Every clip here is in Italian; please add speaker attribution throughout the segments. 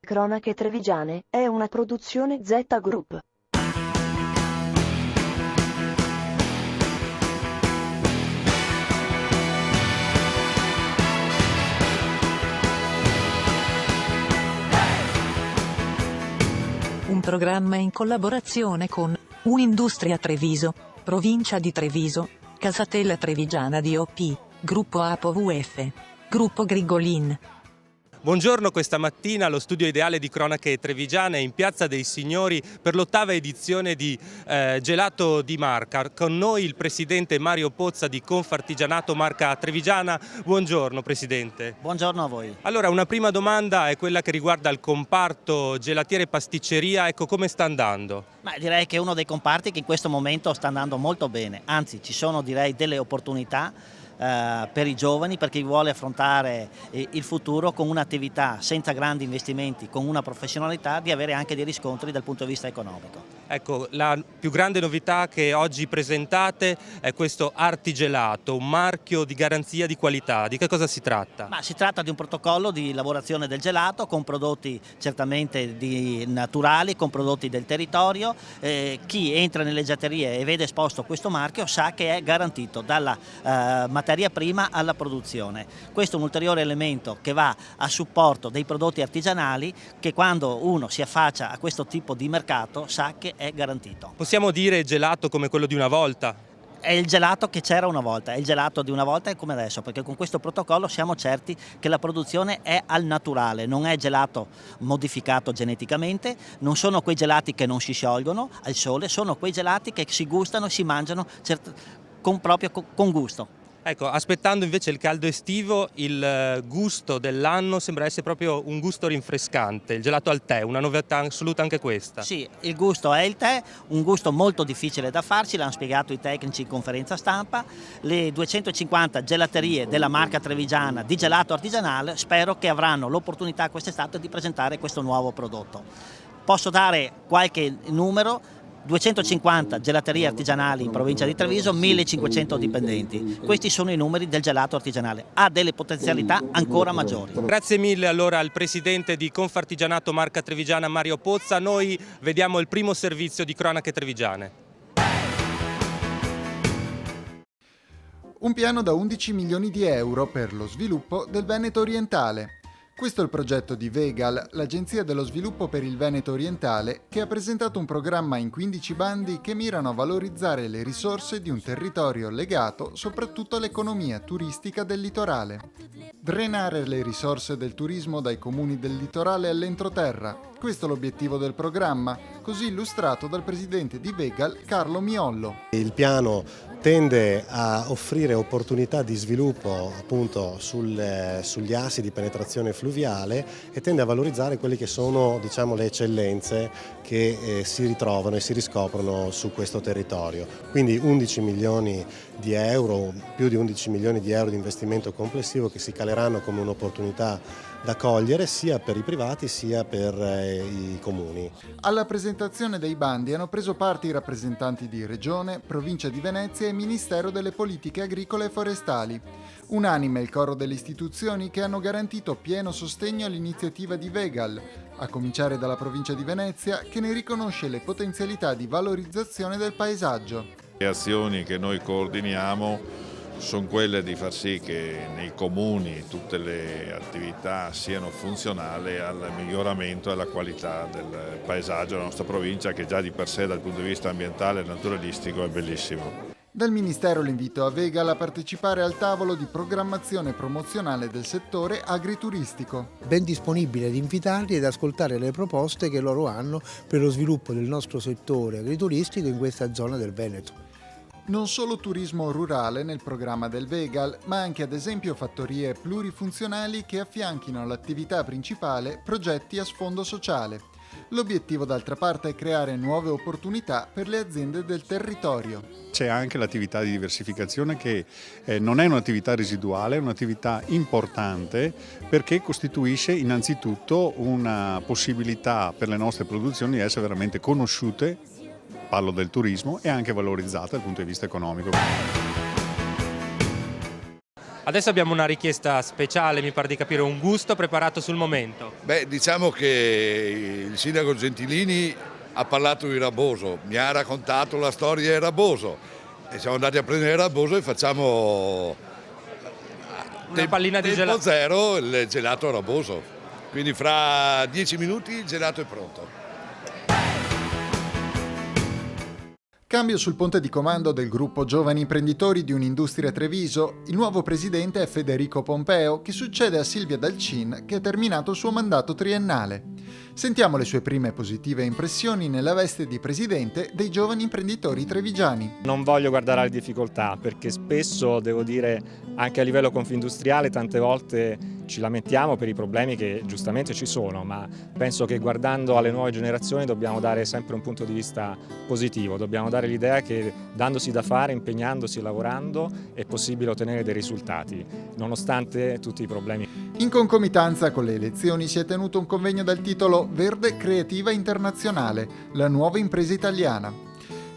Speaker 1: Cronache Trevigiane è una produzione Z Group.
Speaker 2: Un programma in collaborazione con Uindustria Treviso, Provincia di Treviso, Casatella Trevigiana DOP, Gruppo Apo VF, Gruppo Grigolin.
Speaker 3: Buongiorno, questa mattina allo studio ideale di Cronache Trevigiane in Piazza dei Signori per l'8ª edizione di Gelato di Marca. Con noi il presidente Mario Pozza di Confartigianato Marca Trevigiana. Buongiorno Presidente.
Speaker 4: Buongiorno a voi.
Speaker 3: Allora, una prima domanda è quella che riguarda il comparto gelatiere e pasticceria. Ecco, come sta andando?
Speaker 4: Direi che è uno dei comparti che in questo momento sta andando molto bene, anzi ci sono delle opportunità per i giovani, per chi vuole affrontare il futuro con un'attività senza grandi investimenti, con una professionalità, di avere anche dei riscontri dal punto di vista economico.
Speaker 3: Ecco, la più grande novità che oggi presentate è questo Artigelato, un marchio di garanzia di qualità. Di che cosa si tratta?
Speaker 4: Si tratta di un protocollo di lavorazione del gelato con prodotti certamente naturali, con prodotti del territorio. Chi entra nelle gelaterie e vede esposto questo marchio sa che è garantito dalla materia prima alla produzione. Questo è un ulteriore elemento che va a supporto dei prodotti artigianali, che quando uno si affaccia a questo tipo di mercato sa che è garantito.
Speaker 3: Possiamo dire gelato come quello di una volta?
Speaker 4: È il gelato che c'era una volta, è il gelato di una volta e come adesso, perché con questo protocollo siamo certi che la produzione è al naturale, non è gelato modificato geneticamente, non sono quei gelati che non si sciolgono al sole, sono quei gelati che si gustano e si mangiano con gusto.
Speaker 3: Ecco, aspettando invece il caldo estivo, il gusto dell'anno sembra essere proprio un gusto rinfrescante, il gelato al tè, una novità assoluta anche questa.
Speaker 4: Sì, il gusto è il tè, un gusto molto difficile da farsi, l'hanno spiegato i tecnici in conferenza stampa. Le 250 gelaterie della marca trevigiana di gelato artigianale spero che avranno l'opportunità quest'estate di presentare questo nuovo prodotto. Posso dare qualche numero: 250 gelaterie artigianali in provincia di Treviso, 1500 dipendenti. Questi sono i numeri del gelato artigianale, ha delle potenzialità ancora maggiori.
Speaker 3: Grazie mille allora al presidente di Confartigianato Marca Trevigiana Mario Pozza. Noi vediamo il primo servizio di Cronache Trevigiane.
Speaker 5: Un piano da 11 milioni di euro per lo sviluppo del Veneto orientale. Questo è il progetto di Vegal, l'Agenzia dello Sviluppo per il Veneto Orientale, che ha presentato un programma in 15 bandi che mirano a valorizzare le risorse di un territorio legato soprattutto all'economia turistica del litorale. Drenare le risorse del turismo dai comuni del litorale all'entroterra. Questo è l'obiettivo del programma, così illustrato dal presidente di Vegal, Carlo Miollo.
Speaker 6: Il piano tende a offrire opportunità di sviluppo appunto sugli assi di penetrazione fluviale e tende a valorizzare quelle che sono, diciamo, le eccellenze che si ritrovano e si riscoprono su questo territorio. Quindi 11 milioni di euro, più di 11 milioni di euro di investimento complessivo che si caleranno come un'opportunità da cogliere sia per i privati sia per i comuni.
Speaker 5: Alla presentazione dei bandi hanno preso parte i rappresentanti di Regione, Provincia di Venezia e Ministero delle Politiche Agricole e Forestali. Unanime il coro delle istituzioni che hanno garantito pieno sostegno all'iniziativa di Vegal, a cominciare dalla Provincia di Venezia, che ne riconosce le potenzialità di valorizzazione del paesaggio.
Speaker 7: Le azioni che noi coordiniamo sono quelle di far sì che nei comuni tutte le attività siano funzionali al miglioramento e alla qualità del paesaggio della nostra provincia, che già di per sé dal punto di vista ambientale e naturalistico è bellissimo.
Speaker 5: Dal Ministero l'invito a Vegal a partecipare al tavolo di programmazione promozionale del settore agrituristico.
Speaker 8: Ben disponibile ad invitarli ed ascoltare le proposte che loro hanno per lo sviluppo del nostro settore agrituristico in questa zona del Veneto.
Speaker 5: Non solo turismo rurale nel programma del Vegal, ma anche ad esempio fattorie plurifunzionali che affianchino all'attività principale progetti a sfondo sociale. L'obiettivo d'altra parte è creare nuove opportunità per le aziende del territorio.
Speaker 9: C'è anche l'attività di diversificazione che non è un'attività residuale, è un'attività importante perché costituisce innanzitutto una possibilità per le nostre produzioni di essere veramente conosciute, parlo del turismo, e anche valorizzate dal punto di vista economico.
Speaker 3: Adesso abbiamo una richiesta speciale, mi pare di capire, un gusto preparato sul momento.
Speaker 10: Beh, diciamo che il sindaco Gentilini ha parlato di Raboso, mi ha raccontato la storia di Raboso e siamo andati a prendere Raboso e facciamo
Speaker 3: Una pallina di
Speaker 10: tempo
Speaker 3: gelato.
Speaker 10: zero il gelato a Raboso. Quindi fra 10 minuti il gelato è pronto.
Speaker 5: Cambio sul ponte di comando del gruppo Giovani Imprenditori di Unindustria Treviso. Il nuovo presidente è Federico Pompeo, che succede a Silvia Dalcin, che ha terminato il suo mandato triennale. Sentiamo le sue prime positive impressioni nella veste di presidente dei Giovani Imprenditori Trevigiani.
Speaker 11: Non voglio guardare alle difficoltà, perché spesso, devo dire, anche a livello confindustriale tante volte ci lamentiamo per i problemi che giustamente ci sono, ma penso che guardando alle nuove generazioni dobbiamo dare sempre un punto di vista positivo, dobbiamo dare l'idea che dandosi da fare, impegnandosi, lavorando è possibile ottenere dei risultati, nonostante tutti i problemi.
Speaker 5: In concomitanza con le elezioni si è tenuto un convegno dal titolo Verde Creativa Internazionale, la nuova impresa italiana.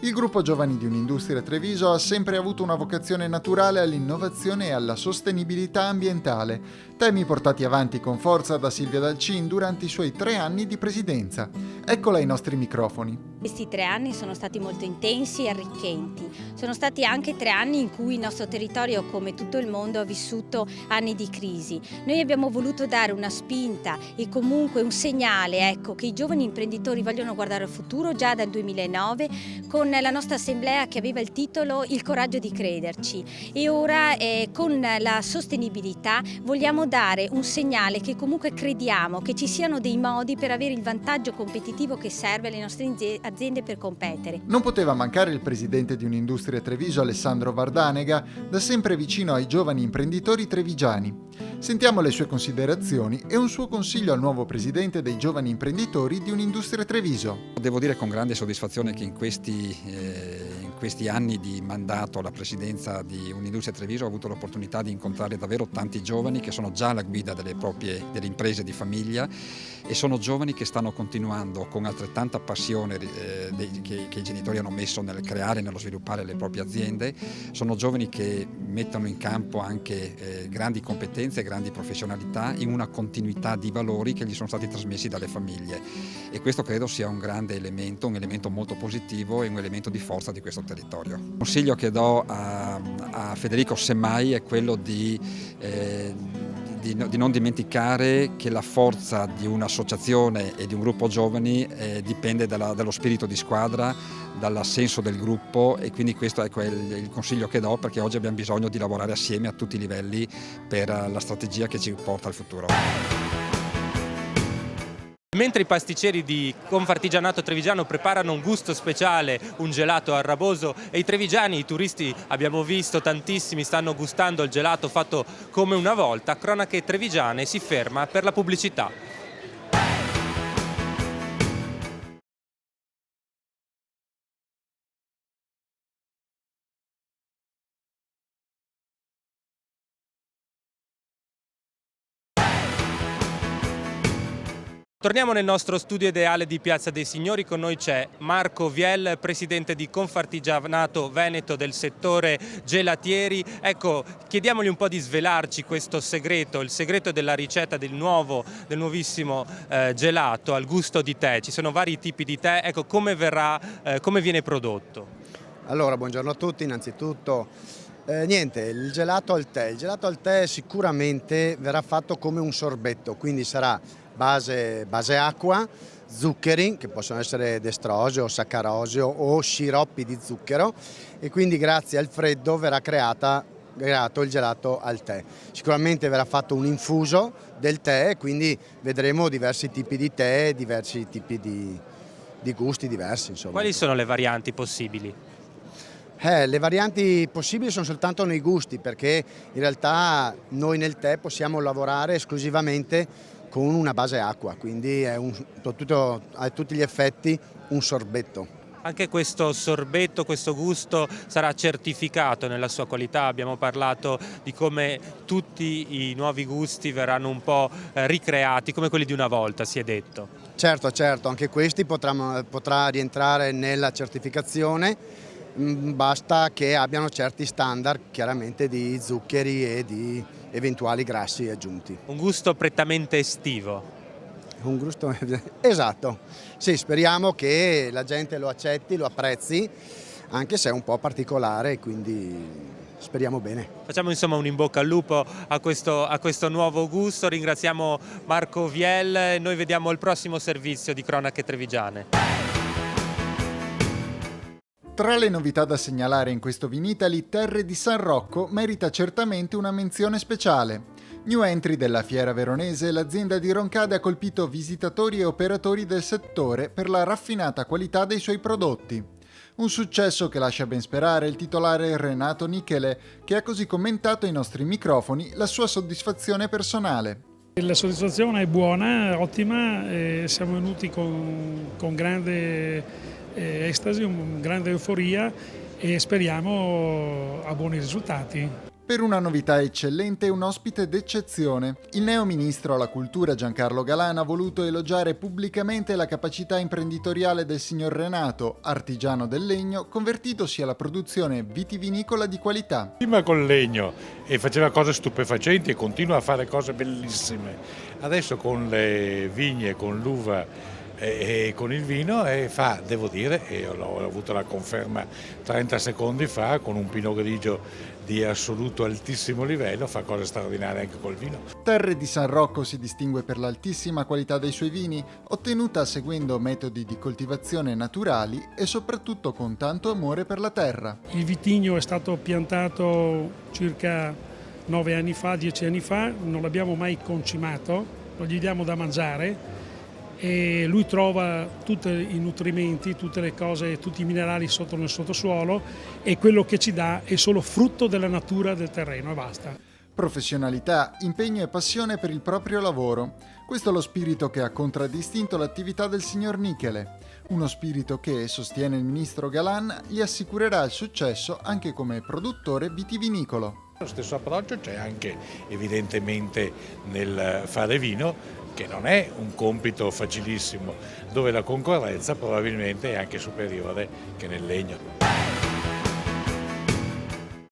Speaker 5: Il gruppo Giovani di Unindustria Treviso ha sempre avuto una vocazione naturale all'innovazione e alla sostenibilità ambientale, temi portati avanti con forza da Silvia Dalcin durante i suoi 3 anni di presidenza. Eccola ai nostri microfoni.
Speaker 12: Questi 3 anni sono stati molto intensi e arricchenti. Sono stati anche 3 anni in cui il nostro territorio, come tutto il mondo, ha vissuto anni di crisi. Noi abbiamo voluto dare una spinta e comunque un segnale, ecco, che i giovani imprenditori vogliono guardare al futuro già dal 2009 con la nostra assemblea che aveva il titolo Il coraggio di crederci, e ora con la sostenibilità vogliamo dare un segnale che comunque crediamo che ci siano dei modi per avere il vantaggio competitivo che serve alle nostre aziende per competere.
Speaker 5: Non poteva mancare il presidente di Unindustria Treviso, Alessandro Vardanega, da sempre vicino ai giovani imprenditori trevigiani. Sentiamo le sue considerazioni e un suo consiglio al nuovo presidente dei giovani imprenditori di Unindustria Treviso.
Speaker 13: Devo dire con grande soddisfazione che in questi anni di mandato alla presidenza di Unindustria Treviso ho avuto l'opportunità di incontrare davvero tanti giovani che sono già alla guida delle imprese di famiglia, e sono giovani che stanno continuando con altrettanta passione che i genitori hanno messo nel creare e nello sviluppare le proprie aziende. Sono giovani che mettono in campo anche grandi competenze e grandi professionalità in una continuità di valori che gli sono stati trasmessi dalle famiglie, e questo credo sia un grande elemento, un elemento molto positivo e un elemento di forza di questo territorio. Il consiglio che do a Federico semmai è quello di non dimenticare che la forza di un'associazione e di un gruppo giovani dipende dallo spirito di squadra, dal senso del gruppo, e quindi questo è il consiglio che do, perché oggi abbiamo bisogno di lavorare assieme a tutti i livelli per la strategia che ci porta al futuro.
Speaker 3: Mentre i pasticceri di Confartigianato Trevigiano preparano un gusto speciale, un gelato a Raboso, e i trevigiani, i turisti, abbiamo visto tantissimi, stanno gustando il gelato fatto come una volta, Cronache Trevigiane si ferma per la pubblicità. Torniamo nel nostro studio ideale di Piazza dei Signori. Con noi c'è Marco Viel, presidente di Confartigianato Veneto del settore gelatieri. Ecco, chiediamogli un po' di svelarci questo segreto, il segreto della ricetta del nuovissimo gelato al gusto di tè. Ci sono vari tipi di tè, ecco come viene prodotto.
Speaker 14: Allora, buongiorno a tutti innanzitutto. Il gelato al tè. Il gelato al tè sicuramente verrà fatto come un sorbetto, quindi sarà base acqua, zuccheri che possono essere destrosio, saccarosio o sciroppi di zucchero, e quindi grazie al freddo verrà creato il gelato al tè. Sicuramente verrà fatto un infuso del tè, quindi vedremo diversi tipi di tè, diversi tipi di gusti diversi, insomma.
Speaker 3: Quali sono le varianti possibili?
Speaker 14: Le varianti possibili sono soltanto nei gusti, perché in realtà noi nel tè possiamo lavorare esclusivamente con una base acqua, quindi è a tutti gli effetti un sorbetto.
Speaker 3: Anche questo sorbetto, questo gusto sarà certificato nella sua qualità. Abbiamo parlato di come tutti i nuovi gusti verranno un po' ricreati, come quelli di una volta, si è detto.
Speaker 14: Certo, anche questi potrà rientrare nella certificazione, basta che abbiano certi standard chiaramente di zuccheri e di eventuali grassi aggiunti.
Speaker 3: Un gusto prettamente estivo.
Speaker 14: Un gusto esatto, sì, speriamo che la gente lo accetti, lo apprezzi, anche se è un po' particolare, quindi speriamo bene.
Speaker 3: Facciamo insomma un in bocca al lupo a questo nuovo gusto, ringraziamo Marco Viel e noi vediamo il prossimo servizio di Cronache Trevigiane.
Speaker 5: Tra le novità da segnalare in questo Vinitaly, Terre di San Rocco merita certamente una menzione speciale. New entry della fiera veronese, l'azienda di Roncade ha colpito visitatori e operatori del settore per la raffinata qualità dei suoi prodotti. Un successo che lascia ben sperare il titolare Renato Nichele, che ha così commentato ai nostri microfoni la sua soddisfazione personale.
Speaker 15: La soddisfazione è buona, ottima, siamo venuti con grande estasi, grande euforia e speriamo a buoni risultati.
Speaker 5: Per una novità eccellente e un ospite d'eccezione, il neo ministro alla cultura Giancarlo Galan ha voluto elogiare pubblicamente la capacità imprenditoriale del signor Renato, artigiano del legno, convertitosi alla produzione vitivinicola di qualità.
Speaker 16: Prima col legno e faceva cose stupefacenti e continua a fare cose bellissime. Adesso con le vigne, con l'uva e con il vino devo dire, e ho avuto la conferma 30 secondi fa, con un Pinot Grigio di assoluto altissimo livello, fa cose straordinarie anche col vino.
Speaker 5: Terre di San Rocco si distingue per l'altissima qualità dei suoi vini, ottenuta seguendo metodi di coltivazione naturali e soprattutto con tanto amore per la terra.
Speaker 15: Il vitigno è stato piantato circa 9 anni fa, 10 anni fa, non l'abbiamo mai concimato, lo gli diamo da mangiare e lui trova tutti i nutrimenti, tutte le cose, tutti i minerali nel sottosuolo e quello che ci dà è solo frutto della natura del terreno e basta.
Speaker 5: Professionalità, impegno e passione per il proprio lavoro. Questo è lo spirito che ha contraddistinto l'attività del signor Nichele. Uno spirito che, sostiene il ministro Galan, gli assicurerà il successo anche come produttore vitivinicolo.
Speaker 16: Lo stesso approccio c'è anche evidentemente nel fare vino, che non è un compito facilissimo, dove la concorrenza probabilmente è anche superiore che nel legno.